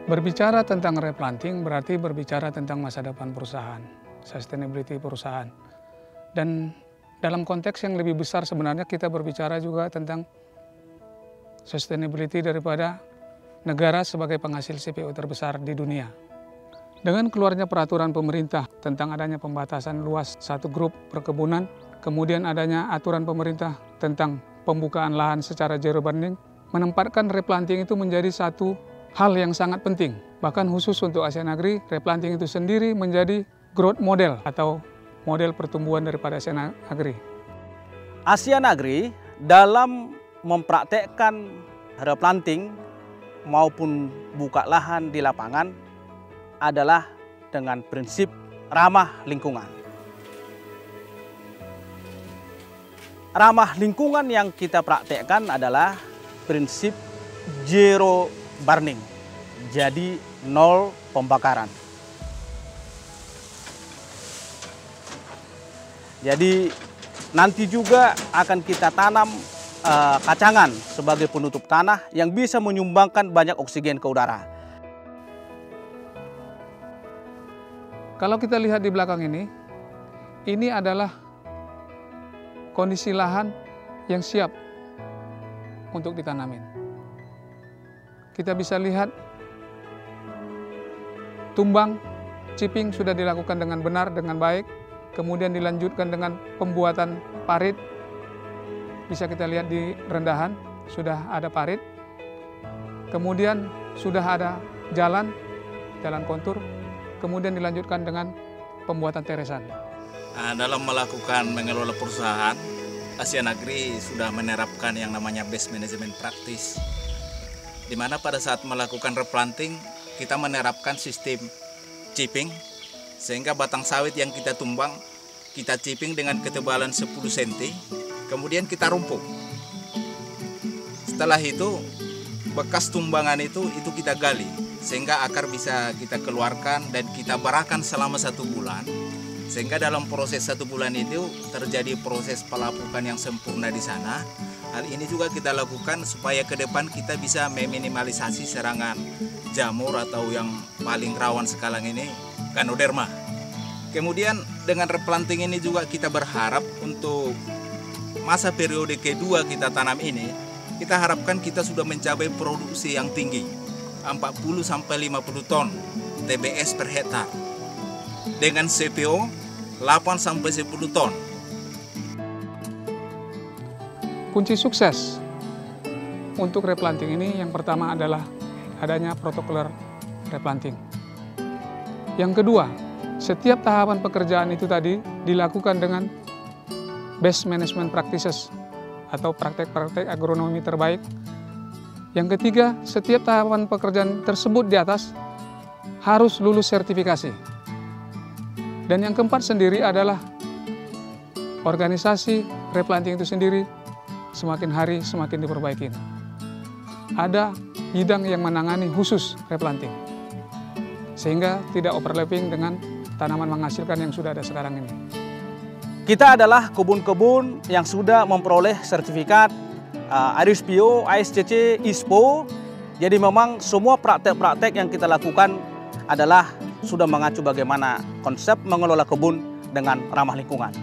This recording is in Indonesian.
Berbicara tentang replanting berarti berbicara tentang masa depan perusahaan, sustainability perusahaan. Dan dalam konteks yang lebih besar sebenarnya kita berbicara juga tentang sustainability daripada negara sebagai penghasil CPO terbesar di dunia. Dengan keluarnya peraturan pemerintah tentang adanya pembatasan luas satu grup perkebunan, kemudian adanya aturan pemerintah tentang pembukaan lahan secara zero burning, menempatkan replanting itu menjadi satu hal yang sangat penting. Bahkan khusus untuk Asian Agri, replanting itu sendiri menjadi growth model atau model pertumbuhan daripada Asian Agri. Asian Agri dalam mempraktekkan replanting maupun buka lahan di lapangan adalah dengan prinsip ramah lingkungan. Ramah lingkungan yang kita praktekkan adalah prinsip zero burning, jadi nol pembakaran. Jadi nanti juga akan kita tanam kacangan sebagai penutup tanah yang bisa menyumbangkan banyak oksigen ke udara. Kalau kita lihat di belakang ini adalah kondisi lahan yang siap untuk ditanamin. Kita bisa lihat tumbang, chipping sudah dilakukan dengan benar, dengan baik. Kemudian dilanjutkan dengan pembuatan parit. Bisa kita lihat di rendahan, sudah ada parit. Kemudian sudah ada jalan kontur. Kemudian dilanjutkan dengan pembuatan teresan. Dalam melakukan mengelola perusahaan, Asian Agri sudah menerapkan yang namanya best management practice, di mana pada saat melakukan replanting kita menerapkan sistem chipping, sehingga batang sawit yang kita tumbang kita chipping dengan ketebalan 10 cm, kemudian kita rumpuk. Setelah itu bekas tumbangan itu kita gali sehingga akar bisa kita keluarkan dan kita barakan selama 1 bulan, sehingga dalam proses 1 bulan itu terjadi proses pelapukan yang sempurna di sana. Hal ini juga kita lakukan supaya ke depan kita bisa meminimalisasi serangan jamur atau yang paling rawan sekarang ini, Ganoderma. Kemudian dengan replanting ini juga kita berharap untuk masa periode kedua kita tanam ini, kita harapkan kita sudah mencapai produksi yang tinggi, 40-50 ton TBS per hektar, dengan CPO 8-10 ton. Kunci sukses untuk replanting ini yang pertama adalah adanya protokoler replanting. Yang kedua, setiap tahapan pekerjaan itu tadi dilakukan dengan best management practices atau praktek-praktek agronomi terbaik. Yang ketiga, setiap tahapan pekerjaan tersebut di atas harus lulus sertifikasi. Dan yang keempat sendiri adalah organisasi replanting itu sendiri semakin hari semakin diperbaiki. Ada bidang yang menangani khusus replanting, sehingga tidak overlapping dengan tanaman menghasilkan yang sudah ada sekarang ini. Kita adalah kebun-kebun yang sudah memperoleh sertifikat RSPO, ASCC, ISPO. Jadi memang semua praktek-praktek yang kita lakukan adalah sudah mengacu bagaimana konsep mengelola kebun dengan ramah lingkungan.